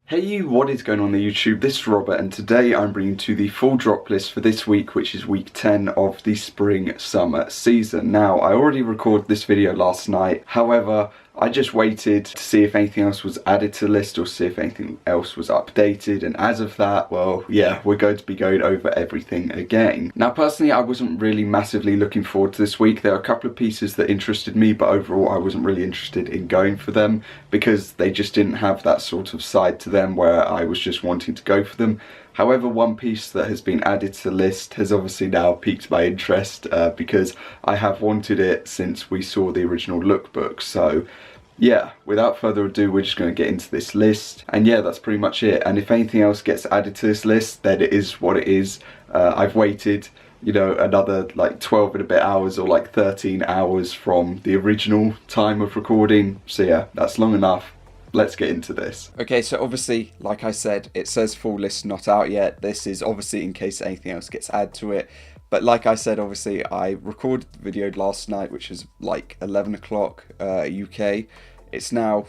Hey you, what is going on the YouTube? This is Robert and today I'm bringing to the full drop list for this week, which is week 10 of the spring-summer season. Now, I already recorded this video last night, however, I just waited to see if anything else was added to the list or see if anything else was updated, and as of that, well, yeah, we're going to be going over everything again. Now, personally, I wasn't really massively looking forward to this week. There are a couple of pieces that interested me, but overall I wasn't really interested in going for them because they just didn't have that sort of side to them where I was just wanting to go for them. However, one piece that has been added to the list has obviously now piqued my interest because I have wanted it since we saw the original lookbook. So yeah, without further ado, we're just going to get into this list. And yeah, that's pretty much it. And if anything else gets added to this list, then it is what it is. I've waited, you know, another like 12 and a bit hours or like 13 hours from the original time of recording. So yeah, that's long enough. Let's get into this. Okay, so obviously, like I said, it says full list not out yet. This is obviously in case anything else gets added to it. But like I said, obviously, I recorded the video last night, which is like 11 o'clock UK. It's now,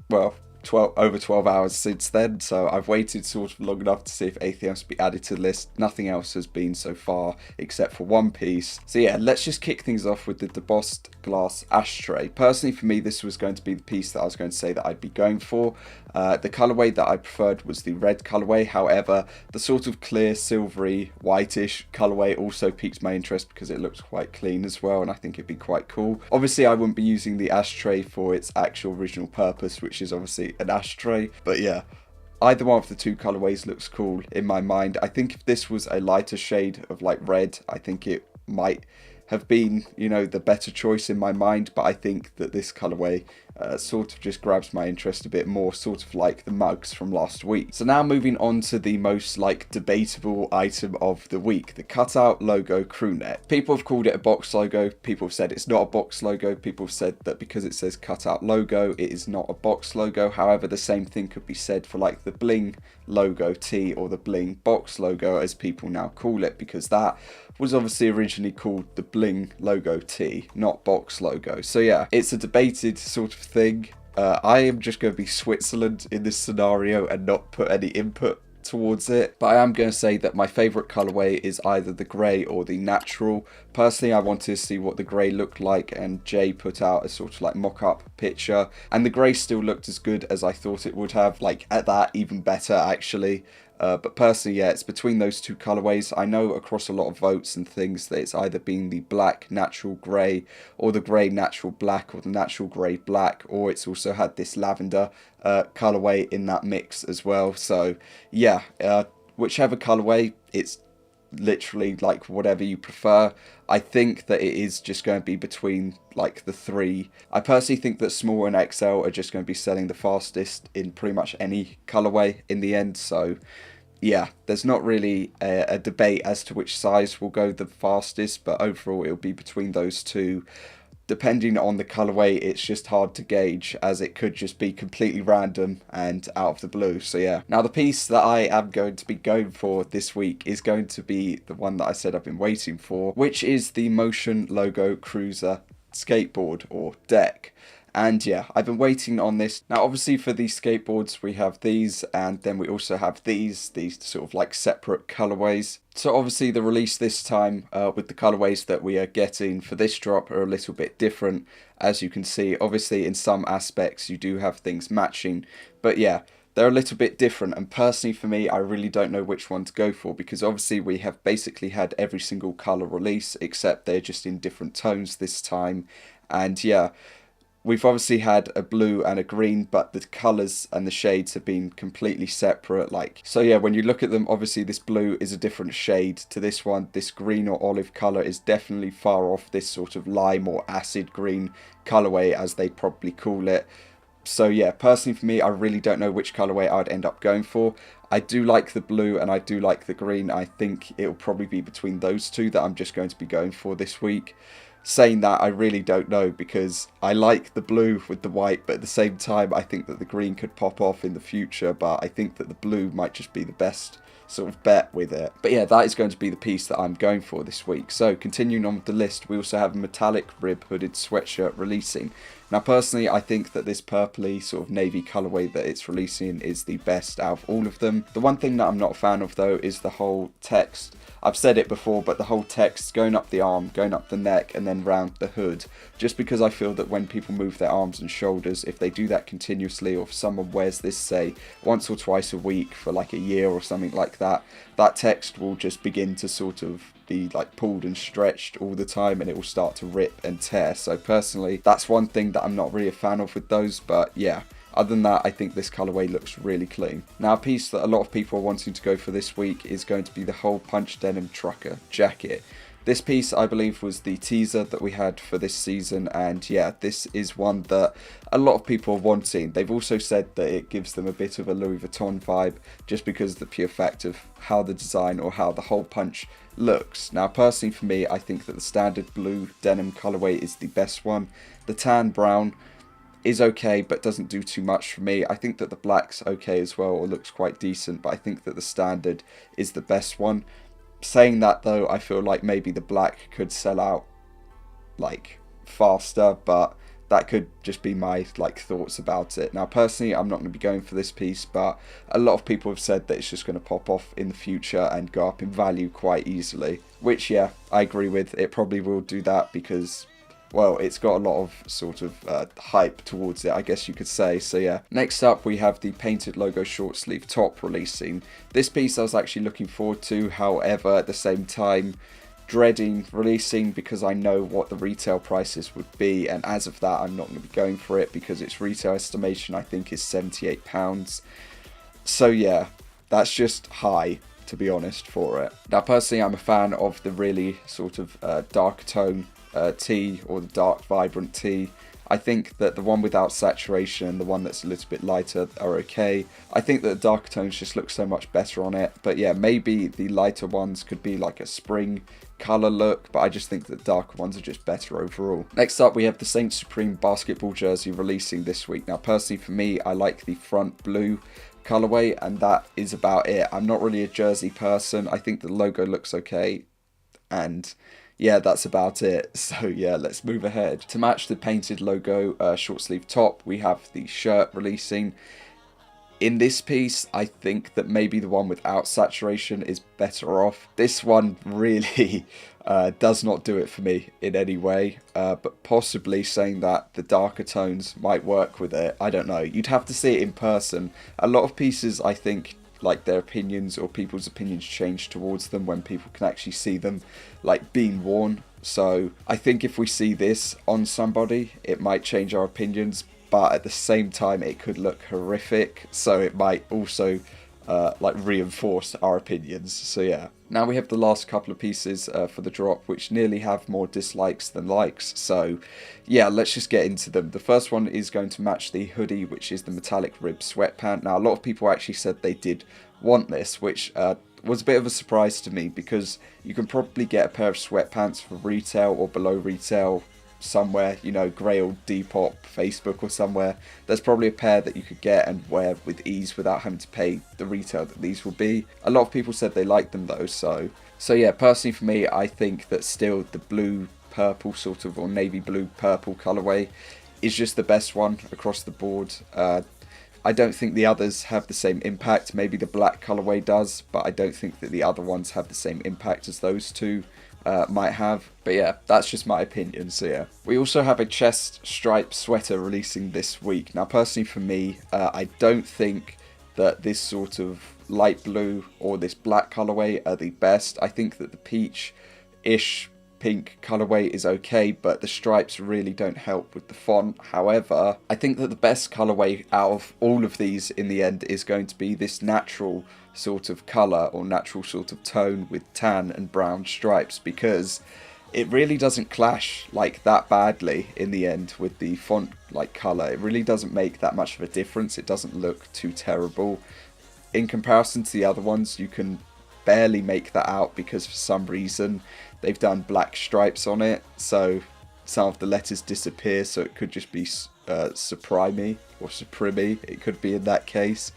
well, over 12 hours since then, so I've waited sort of long enough to see if anything else will be added to the list. Nothing else has been so far except for one piece. So yeah, let's just kick things off with the debossed glass ashtray. Personally, for me, this was going to be the piece that I was going to say that I'd be going for. The colourway that I preferred was the red colourway. However, the sort of clear, silvery, whitish colourway also piqued my interest because it looks quite clean as well, and I think it'd be quite cool. Obviously, I wouldn't be using the ashtray for its actual original purpose, which is obviously an ashtray, but yeah, either one of the two colorways looks cool in my mind. I think if this was a lighter shade of like red, I think it might have been, you know, the better choice in my mind, but I think that this colorway sort of just grabs my interest a bit more, sort of like the mugs from last week. So now moving on to the most like debatable item of the week, the Cutout Logo crew neck. People have called it a box logo, people have said it's not a box logo, people have said that because it says Cutout Logo it is not a box logo. However, the same thing could be said for like the bling logo tee or the bling box logo as people now call it, because that was obviously originally called the bling logo tee, not box logo. So yeah, it's a debated sort of thing. I am just going to be Switzerland in this scenario and not put any input towards it, but I am going to say that my favourite colourway is either the grey or the natural. Personally, I wanted to see what the grey looked like, and Jay put out a sort of like mock-up picture, and the grey still looked as good as I thought it would have, like at that even better actually. But personally, yeah, it's between those two colourways. I know across a lot of votes and things that it's either been the black natural grey or the grey natural black or the natural grey black, or it's also had this lavender colourway in that mix as well. So yeah, whichever colourway, it's literally like whatever you prefer. I think that it is just going to be between like the three. I personally think that small and XL are just going to be selling the fastest in pretty much any colourway in the end. So yeah, there's not really a debate as to which size will go the fastest, but overall it'll be between those two. Depending on the colourway, it's just hard to gauge, as it could just be completely random and out of the blue. So yeah, now the piece that I am going to be going for this week is going to be the one that I said I've been waiting for, which is the Motion Logo Cruiser skateboard or deck. And yeah, I've been waiting on this. Now obviously for these skateboards we have these, and then we also have these sort of like separate colorways. So obviously the release this time with the colorways that we are getting for this drop are a little bit different. As you can see, obviously in some aspects you do have things matching, but yeah, they're a little bit different, and personally for me I really don't know which one to go for, because obviously we have basically had every single color release except they're just in different tones this time. And yeah, we've obviously had a blue and a green, but the colours and the shades have been completely separate. Like, so yeah, when you look at them, obviously this blue is a different shade to this one. This green or olive colour is definitely far off this sort of lime or acid green colourway, as they probably call it. So yeah, personally for me, I really don't know which colourway I'd end up going for. I do like the blue and I do like the green. I think it'll probably be between those two that I'm just going to be going for this week. Saying that, I really don't know, because I like the blue with the white, but at the same time I think that the green could pop off in the future, but I think that the blue might just be the best sort of bet with it. But yeah, that is going to be the piece that I'm going for this week. So continuing on with the list, we also have a metallic rib hooded sweatshirt releasing. Now personally, I think that this purpley sort of navy colourway that it's releasing is the best out of all of them. The one thing that I'm not a fan of though is the whole text. I've said it before, but the whole text going up the arm, going up the neck, and then round the hood. Just because I feel that when people move their arms and shoulders, if they do that continuously, or if someone wears this, say, once or twice a week for like a year or something like that, that text will just begin to sort of be like pulled and stretched all the time, and it will start to rip and tear. So personally, that's one thing that I'm not really a fan of with those, but yeah. Other than that, I think this colourway looks really clean. Now, a piece that a lot of people are wanting to go for this week is going to be the hole punch denim trucker jacket. This piece, I believe, was the teaser that we had for this season, and yeah, this is one that a lot of people are wanting. They've also said that it gives them a bit of a Louis Vuitton vibe, just because of the pure fact of how the design or how the hole punch looks. Now, personally for me, I think that the standard blue denim colourway is the best one. The tan brown is okay, but doesn't do too much for me. I think that the black's okay as well, or looks quite decent, but I think that the standard is the best one. Saying that though, I feel like maybe the black could sell out like faster, but that could just be my like thoughts about it. Now personally, I'm not going to be going for this piece, but a lot of people have said that it's just going to pop off in the future and go up in value quite easily, which yeah, I agree with. It probably will do that because, well, it's got a lot of sort of hype towards it, I guess you could say. So yeah. Next up, we have the painted logo short sleeve top releasing. This piece I was actually looking forward to, however, at the same time, dreading releasing because I know what the retail prices would be, and as of that, I'm not going to be going for it because its retail estimation, I think, is £78. So yeah, that's just high, to be honest, for it. Now personally, I'm a fan of the really sort of darker tone tee, or the dark vibrant tee. I think that the one without saturation and the one that's a little bit lighter are okay. I think that the darker tones just look so much better on it, but yeah, maybe the lighter ones could be like a spring colour look, but I just think that darker ones are just better overall. Next up, we have the Saint Supreme basketball jersey releasing this week. Now personally for me, I like the front blue colourway, and that is about it. I'm not really a jersey person. I think the logo looks okay, and yeah, that's about it. So yeah, let's move ahead. To match the painted logo short sleeve top, we have the shirt releasing. In this piece, I think that maybe the one without saturation is better off. This one really does not do it for me in any way, but possibly saying that the darker tones might work with it. I don't know. You'd have to see it in person. A lot of pieces, I think, like their opinions or people's opinions change towards them when people can actually see them like being worn. So I think if we see this on somebody, it might change our opinions, but at the same time it could look horrific, so it might also like reinforce our opinions. So yeah. Now we have the last couple of pieces for the drop, which nearly have more dislikes than likes. So yeah, let's just get into them. The first one is going to match the hoodie, which is the metallic rib sweatpant. Now a lot of people actually said they did want this, which was a bit of a surprise to me, because you can probably get a pair of sweatpants for retail or below retail somewhere, you know, Grey or Depop, Facebook or somewhere. There's probably a pair that you could get and wear with ease without having to pay the retail that these will be. A lot of people said they liked them though, so yeah, personally for me, I think that still the blue purple sort of, or navy blue purple colourway is just the best one across the board. I don't think the others have the same impact. Maybe the black colourway does, but I don't think that the other ones have the same impact as those two might have. But yeah, that's just my opinion. So yeah, we also have a chest stripe sweater releasing this week. Now personally for me, I don't think that this sort of light blue or this black colourway are the best. I think that the peach-ish pink colourway is okay, but the stripes really don't help with the font. However, I think that the best colourway out of all of these in the end is going to be this natural sort of colour, or natural sort of tone with tan and brown stripes, because it really doesn't clash like that badly in the end with the font like colour. It really doesn't make that much of a difference. It doesn't look too terrible. In comparison to the other ones, you can barely make that out because for some reason they've done black stripes on it, so some of the letters disappear, so it could just be Supreme or Supreme, it could be in that case.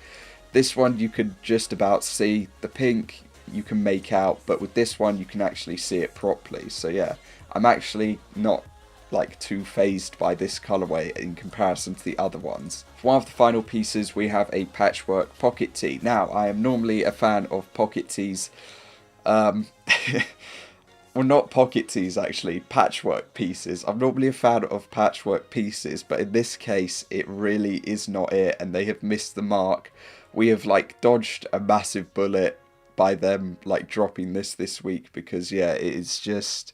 This one you can just about see. The pink you can make out, but with this one you can actually see it properly. So yeah, I'm actually not like too phased by this colorway in comparison to the other ones. For one of the final pieces, we have a Patchwork Pocket Tee. Now, I am normally a fan of pocket tees. Well, not pocket tees actually, patchwork pieces. I'm normally a fan of patchwork pieces, but in this case, it really is not it, and they have missed the mark. We have like dodged a massive bullet by them like dropping this week, because yeah, it is just,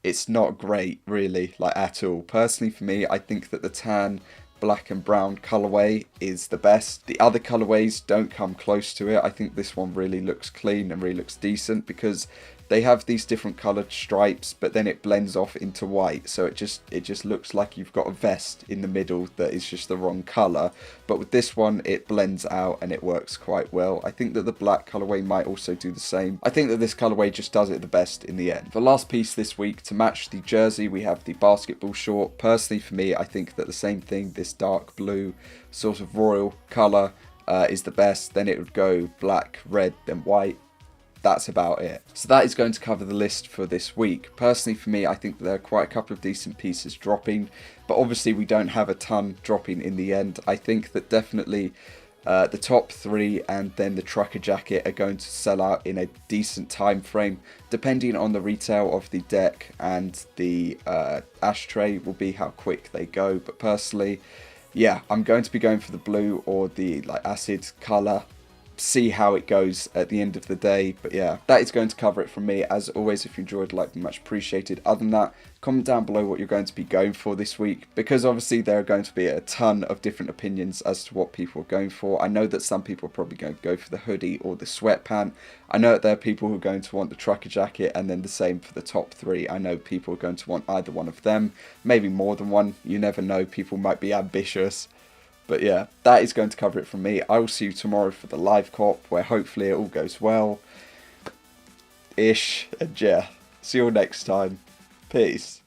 it's not great really, like at all. Personally for me, I think that the tan, black and brown colorway is the best. The other colorways don't come close to it. I think this one really looks clean and really looks decent, because they have these different coloured stripes, but then it blends off into white, so it just looks like you've got a vest in the middle that is just the wrong colour. But with this one, it blends out and it works quite well. I think that the black colourway might also do the same. I think that this colourway just does it the best in the end. The last piece this week, to match the jersey, we have the basketball short. Personally for me, I think that the same thing, this dark blue sort of royal colour is the best. Then it would go black, red, then white. That's about it. So that is going to cover the list for this week. Personally for me, I think there are quite a couple of decent pieces dropping, but obviously we don't have a ton dropping in the end. I think that definitely the top 3 and then the trucker jacket are going to sell out in a decent time frame, depending on the retail of the deck, and the ashtray will be how quick they go. But personally, yeah, I'm going to be going for the blue or the like acid colour. See how it goes at the end of the day. But yeah, that is going to cover it from me. As always, if you enjoyed, like, much appreciated. Other than that, comment down below what you're going to be going for this week, because obviously there are going to be a ton of different opinions as to what people are going for. I know that some people are probably going to go for the hoodie or the sweatpant. I know that there are people who are going to want the trucker jacket, and then the same for the top 3. I know people are going to want either one of them, maybe more than one. You never know, people might be ambitious. But yeah, that is going to cover it from me. I will see you tomorrow for the live cop, where hopefully it all goes well. And yeah, see you all next time. Peace.